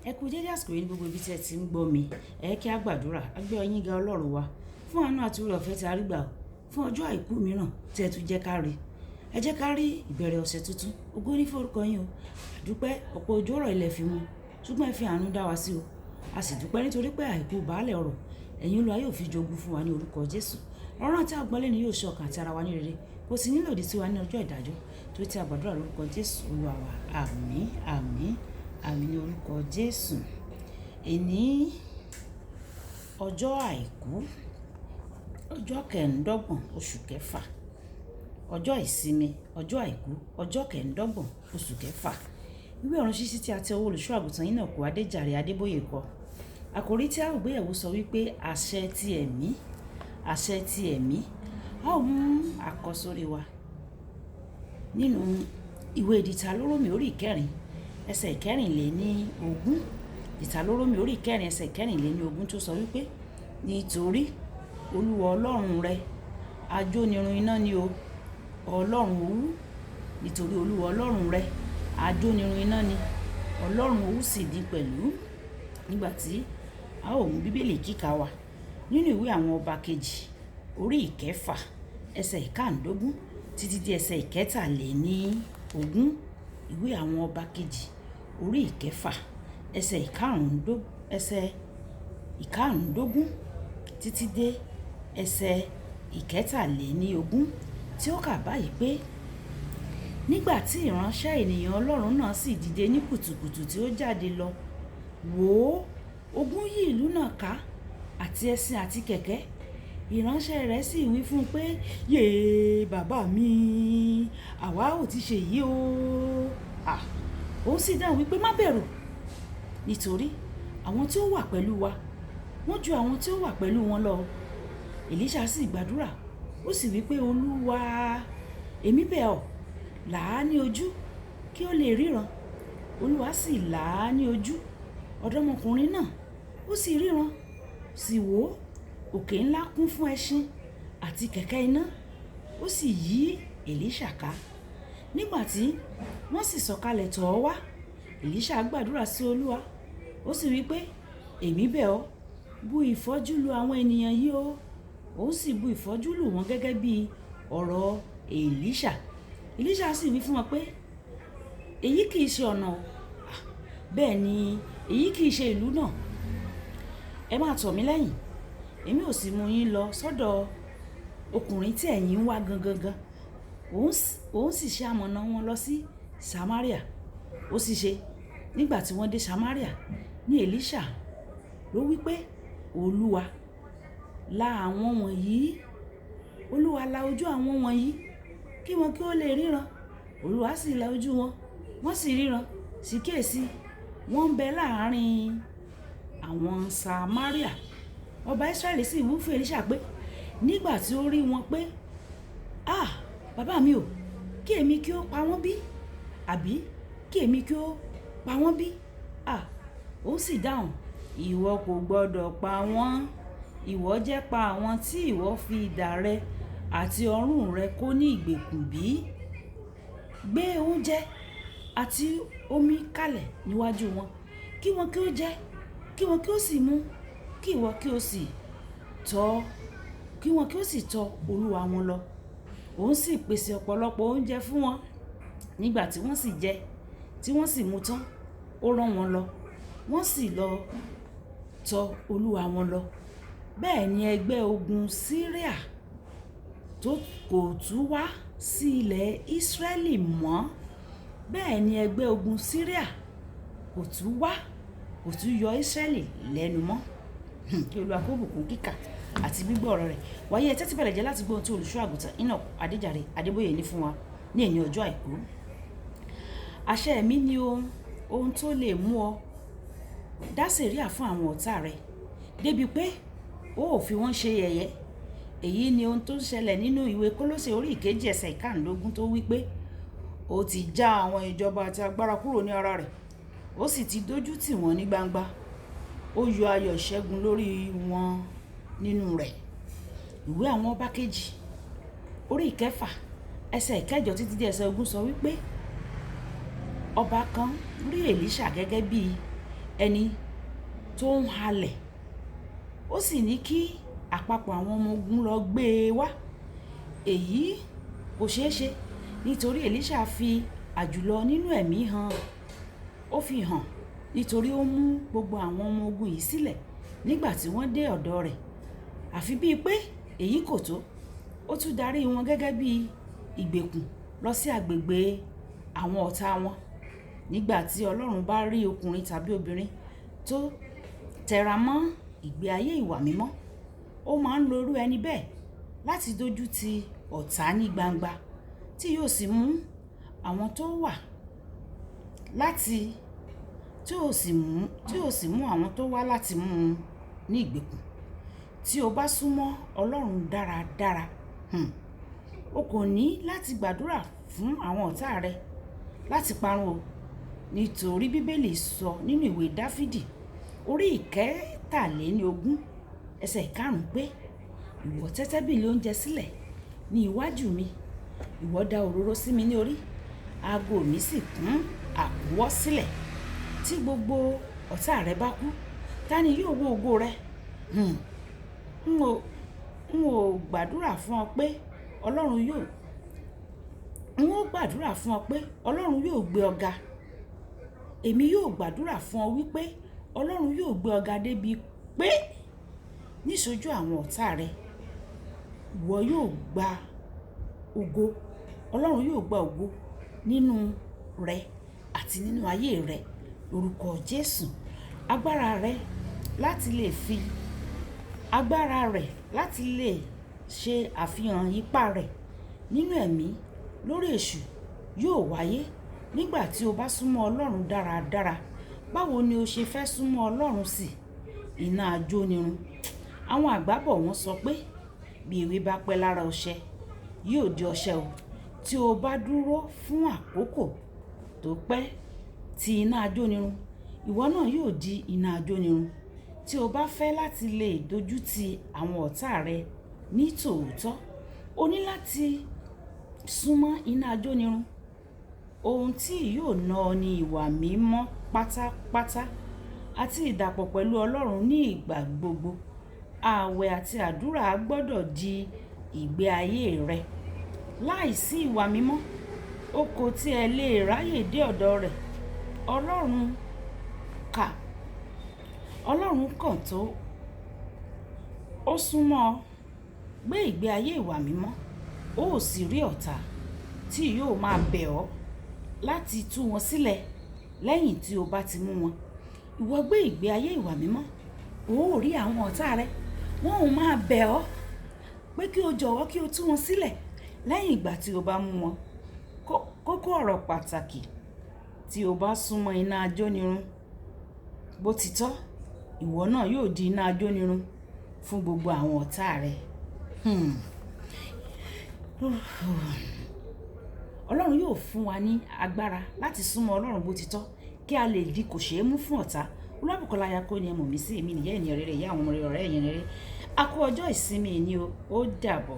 Ẹ kú dédé àsìkò yìí ní gbogbo ibi tí ẹ ti ń gbọ́ mi. Kí a gbàdúrà, a gbé ọyìn ga Ọlọ́run wa fún àánú àti oore ọ̀fẹ́ tí a rí gbà fún ọjọ́ àìkú mìíràn tí ẹ tún jẹ́ ká rí. Ẹ jẹ́ ká rí ìbẹ̀rẹ̀ ọ̀sẹ̀ tuntun. Ògo ní forúkọ yín o. Àdúpẹ́ ọ̀pọ̀ ojú ọ̀rọ̀ ilẹ̀ fi mu, ṣùgbọ́n ẹ fi àánú dá wa sí o. A sì dúpẹ́ nítorí pé àìkú baálẹ̀ ọ̀rọ̀ ẹ̀yin Olúwa yóò fi jogún fún wa ní orúkọ Jésù. Ọ̀rọ̀ àti àgbọ́lé ni yóò ṣe ọkàn àti ara wa ní rere, kò sì ní lòdì sí wa ní ọjọ́ ìdájọ́. Torí tí a gbàdúrà lórúkọ Jésù Olúwa wa. Àmín, àmín, àmín ní orúkọ Jésù. Èní ọjọ́ àìkú, ọjọ́ kẹẹ̀ẹ́dọ́gbọ̀n oṣù kẹfà, ọjọ́ ìsinmi, ọjọ́ àìkú, ọjọ́ kẹẹ̀ẹ́dọ́gbọ̀n oṣù kẹfà. Ìwé ọ̀run ṣíṣí tí a tẹ ọwọ́ olùṣọ́ àgùntàn Enoch Adeboye kọ. Àkòrí tí a ó gbéyẹ̀wò sọ wípé àṣẹ ti ẹ̀mí, àṣẹ ti ẹ̀mí. A ó mú àkọsórí wa nínú ìwé Ìdìtàlórómì orí ìkẹrin ẹsẹ̀ ìkẹrìnléníogún. Ìdìtàlórómì orí ìkẹrin ẹsẹ̀ ìkẹrìnléníogún tó sọ wípé nítorí Olúwa Ọlọ́run rẹ ajónirun iná ni o, Ọlọ́run owú. Nítorí Olúwa Ọlọ́run rẹ ajónirun iná ni, Ọlọ́run owú sì di pẹ̀lú. Nígbà tí a ó mú bíbélì kíkà wa nínú ìwé àwọn ọba kejì orí ìkẹfà ẹsẹ̀ ìkáǹdógún títí di ẹsẹ̀ ìkẹtàléníogún. Ìwé àwọn ọba kejì orí ìkẹfà ẹsẹ̀ ìkáǹdógún títí dé ẹsẹ̀ ìkẹtàléníogún, tí ó kà báyìí pé nígbà tí ìránṣẹ́ ènìyàn Ọlọ́run náà sì dìde ní kùtùkùtù tí ó jáde lọ, wò ó, ogun yí ìlú náà ká àti ẹṣin àti kẹ̀kẹ́. Ìránṣẹ́ rẹ̀ sì wí fún un pé, yéé bàbá mi, àwa ò ti ṣe èyí o. Ó sì dáhùn wípé má bẹ̀rù, nítorí àwọn tí ó wà pẹ̀lú wa wọ́n ju àwọn tí ó wà pẹ̀lú wọn lọ. Èlíṣà sì gbàdúrà, ó sì wípé Olúwa, èmi bẹ̀ ọ́, là á ní ojú kí ó lè ríran. Olúwa sì là á ní ojú. Ọ̀dọ́mọkùnrin náà ó sì ríran, sì wò ó, òkè ńlá kún fún ẹṣin àti kẹ̀kẹ́ iná, ó sì yí Èlíṣà ká. Nígbà tí wọ́n sì sọ̀kalẹ̀ tọ̀ ọ́ wá, Èlíṣà gbàdúrà sí Olúwa, ó sì wí pé èmi bẹ̀ ọ́, bu ìfọ́jú lu àwọn ènìyàn yìí o. Ó sì bu ìfọ́jú lù wọ́n gẹ́gẹ́ bí ọ̀rọ̀ Èlíṣà. Èlíṣà sì wí fún wọn pé èyí kì í ṣe ọ̀nà o, bẹ́ẹ̀ ni èyí kì í ṣe ìlú náà. Ẹ máa tọ̀ mí lẹ́yìn, èmi ò sì mú yín lọ sọ́dọ̀ ọkùnrin tí ẹ̀yin ń wá gangan. Òun sì ṣe amọ̀nà wọn lọ sí Samaria. Ó sì ṣe nígbà tí wọ́n dé Samaria ní Èlíṣà ló wí pé Olúwa, là àwọn wọ̀nyí, Olúwa là ojú àwọn wọ̀nyí kí wọn kí ó lè ríran. Olúwa sì là ojú wọn, wọ́n sì ríran. Sì kíyèsí, wọ́n ń bẹ láàárín àwọn Samaria. Ọba Israẹli sì wí fún Èlíṣà pé nígbà tí ó rí wọn pé, bàbá mi o, kí èmi kí ó pa wọ́n bí? Àbí kí èmi kí ó pa wọ́n bí? Ó sì dáhùn, ìwọ kò gbọdọ̀ pa wọ́n. Ìwọ jẹ́ pa àwọn tí ìwọ fi idà rẹ àti ọrùn rẹ kó ní ìgbèkùn bí? Gbé oúnjẹ àti omi kalẹ̀ níwájú wọn, kí wọn kí ó jẹ, kí wọn kí ó sì mu, kí wọn kí ó sì tọ̀ olúwa wọn lọ. Òun sì pèsè ọ̀pọ̀lọpọ̀ oúnjẹ fún wọn. Nígbà tí wọ́n sì jẹ, tí wọ́n sì mu tán, ó rán wọn lọ, wọ́n sì lọ tọ̀ olúwa wọn lọ. Bẹ́ẹ̀ ni ẹgbẹ́ ogun Síríà tó kò tún wá sí ilẹ̀ Ísírẹ́lì mọ́. Bẹ́ẹ̀ ni ẹgbẹ́ ogun Síríà kò tún wá, kò tún yọ Ísírẹ́lì lẹ́nu mọ́. Kí Olúwa kó bùkún kíkà àti gbígbọ́ ọ̀rọ̀ rẹ̀. Wáyé ẹ tẹ́tí bẹ̀rẹ̀ jẹ́ láti gbọ́ ohun tí olùṣọ́ àgùntàn Enoch Adeboye ní fún wa ní ẹni ọjọ́ àìkú. Àṣẹ ẹ̀mí ni ohun tó lè mú ọ dá sẹ̀ríà fún àwọn ọ̀tá rẹ, débi pé ó ò fi wọ́n ṣe yẹ̀yẹ́. Èyí ni ohun tó ń ṣẹlẹ̀ nínú ìwé Kólósè orí ìkejì ẹsẹ̀ ìkáǹdógún tó wí pé ó ti já àwọn ìjọba àti agbára kúrò ní ara rẹ̀, ó sì ti dójú tì wọ́n ní gbangba. Ó yọ ayọ̀ ìṣẹ́gun lórí wọn nínú rẹ̀. Ìwé àwọn ọba kejì orí ìkẹfà ẹsẹ̀ ìkẹjọ títí dé ẹsẹ̀ ogún sọ wípé ọba kan rí Èlíṣà gẹ́gẹ́ bí ẹni tó ń halẹ̀, ó sì ní kí àpapọ̀ àwọn ọmọ ogun lọ gbé e wá. Èyí kò ṣeé ṣe nítorí Èlíṣà fi àjùlọ nínú ẹ̀mí hàn. Ó fi hàn nítorí ó mú gbogbo àwọn ọmọ ogun yìí sílẹ̀ nígbà tí wọ́n dé ọ̀dọ̀ rẹ̀. Àfi bíi pé èyí kò tó, ó tún darí wọn gẹ́gẹ́ bí ìgbèkùn lọ sí agbègbè àwọn ọ̀tá wọn. Nígbà tí Ọlọ́run bá rí ọkùnrin tàbí obìnrin tó tẹra mọ́ ìgbé ayé ìwà mímọ́, ó máa ń lo irú ẹni bẹ́ẹ̀ láti dojú ti ọ̀tá ní gbangba, tí yóò sì mú àwọn tó wà láti tí yóò sì mú àwọn tó wá láti mú un ní ìgbèkùn. Tí o bá súnmọ́ Ọlọ́run dáradára, o kò ní láti gbàdúrà fún àwọn ọ̀tá rẹ láti parun o. Nítorí Bíbélì sọ nínú ìwé Dáfídì orí 23 ẹsẹ̀ 5 pé, ìwọ tẹ́ tábìlì oúnjẹ sílẹ̀ ní iwájú mi, ìwọ dà òróró sí mi ní orí, aago mi sì kún àkúnwọ́ sílẹ̀. Tí gbogbo ọ̀tá rẹ bá kú, ta ni yóò wo ògo rẹ? N ó gbàdúrà fún ọ pé Ọlọ́run yóò gbé ọ ga. Èmi yóò gbàdúrà fún ọ wípé Ọlọ́run yóò gbé ọ ga débi pé níṣojú àwọn ọ̀tá rẹ, ìwọ yóò gba ògo. Ọlọ́run yóò gba ògo nínú rẹ àti nínú ayé rẹ lórúkọ Jésù. Agbára rẹ̀ láti lè ṣe àfihàn ipá rẹ̀ nínú ẹ̀mí lórí èṣù yóò wáyé nígbà tí o bá súnmọ́ Ọlọ́run dáradára. Báwo ni o ṣe fẹ́ súnmọ́ Ọlọ́run sí? Iná ajónirun. Àwọn àgbà bọ̀ wọ́n sọ pé bí ewé bá pẹ́ lára ọṣẹ, yóò di ọṣẹ o. Tí o bá dúró fún àkókò tó pẹ́ ti iná ajónirun, ìwọ náà yóò di iná ajónirun. Tí o bá fẹ́ láti lè dojú ti àwọn ọ̀tá rẹ ní tòótọ́, o ní láti súnmọ́ iná ajónirun. Ohun tí yóò ná ọ ní ìwà mímọ́ pátápátá àti ìdàpọ̀ pẹ̀lú Ọlọ́run ní ìgbà gbogbo. Ààwẹ̀ àti àdúrà gbọ́dọ̀ di ìgbé ayé rẹ. Láìsí ìwà mímọ́, o kò tiẹ̀ lè ráyè dé ọ̀dọ̀ rẹ̀. Ọlọ́run kàn tó ó súnmọ́ ọ. Gbé ìgbé ayé ìwà mímọ́, ó sì rí ọ̀tá tí yóò máa bẹ̀ ọ́ láti tú wọn sílẹ̀ lẹ́yìn tí o bá ti mú wọn. Ìwọ gbé ìgbé ayé ìwà mímọ́, ó rí àwọn ọ̀tá rẹ, wọ́n ò máa bẹ̀ ọ́ pé kí o jọ̀wọ́ kí o tú wọn sílẹ̀ lẹ́yìn ìgbà tí o bá mú wọn. Kókó ọ̀rọ̀ pàtàkì: tí o bá súnmọ́ iná ajónirun bó ti tọ́, ìwọ náà yóò di iná ajónirun fún gbogbo àwọn ọ̀tá rẹ. Ọlọ́run yóò fún wa ní agbára láti súnmọ́ Ọlọ́run bó ti tọ́ kí a lè di kò ṣeé mú fún ọ̀tá. Olúwàbùkọ́lá Ayako ni ẹ mọ̀ mí sí. Èmi nìyẹn ènìyàn rere, ìyá àwọn ọmọ rere, ọ̀rẹ́ ẹ̀yìn rere. A kú ọjọ́ ìsinmi ni o. Ó dàbọ̀.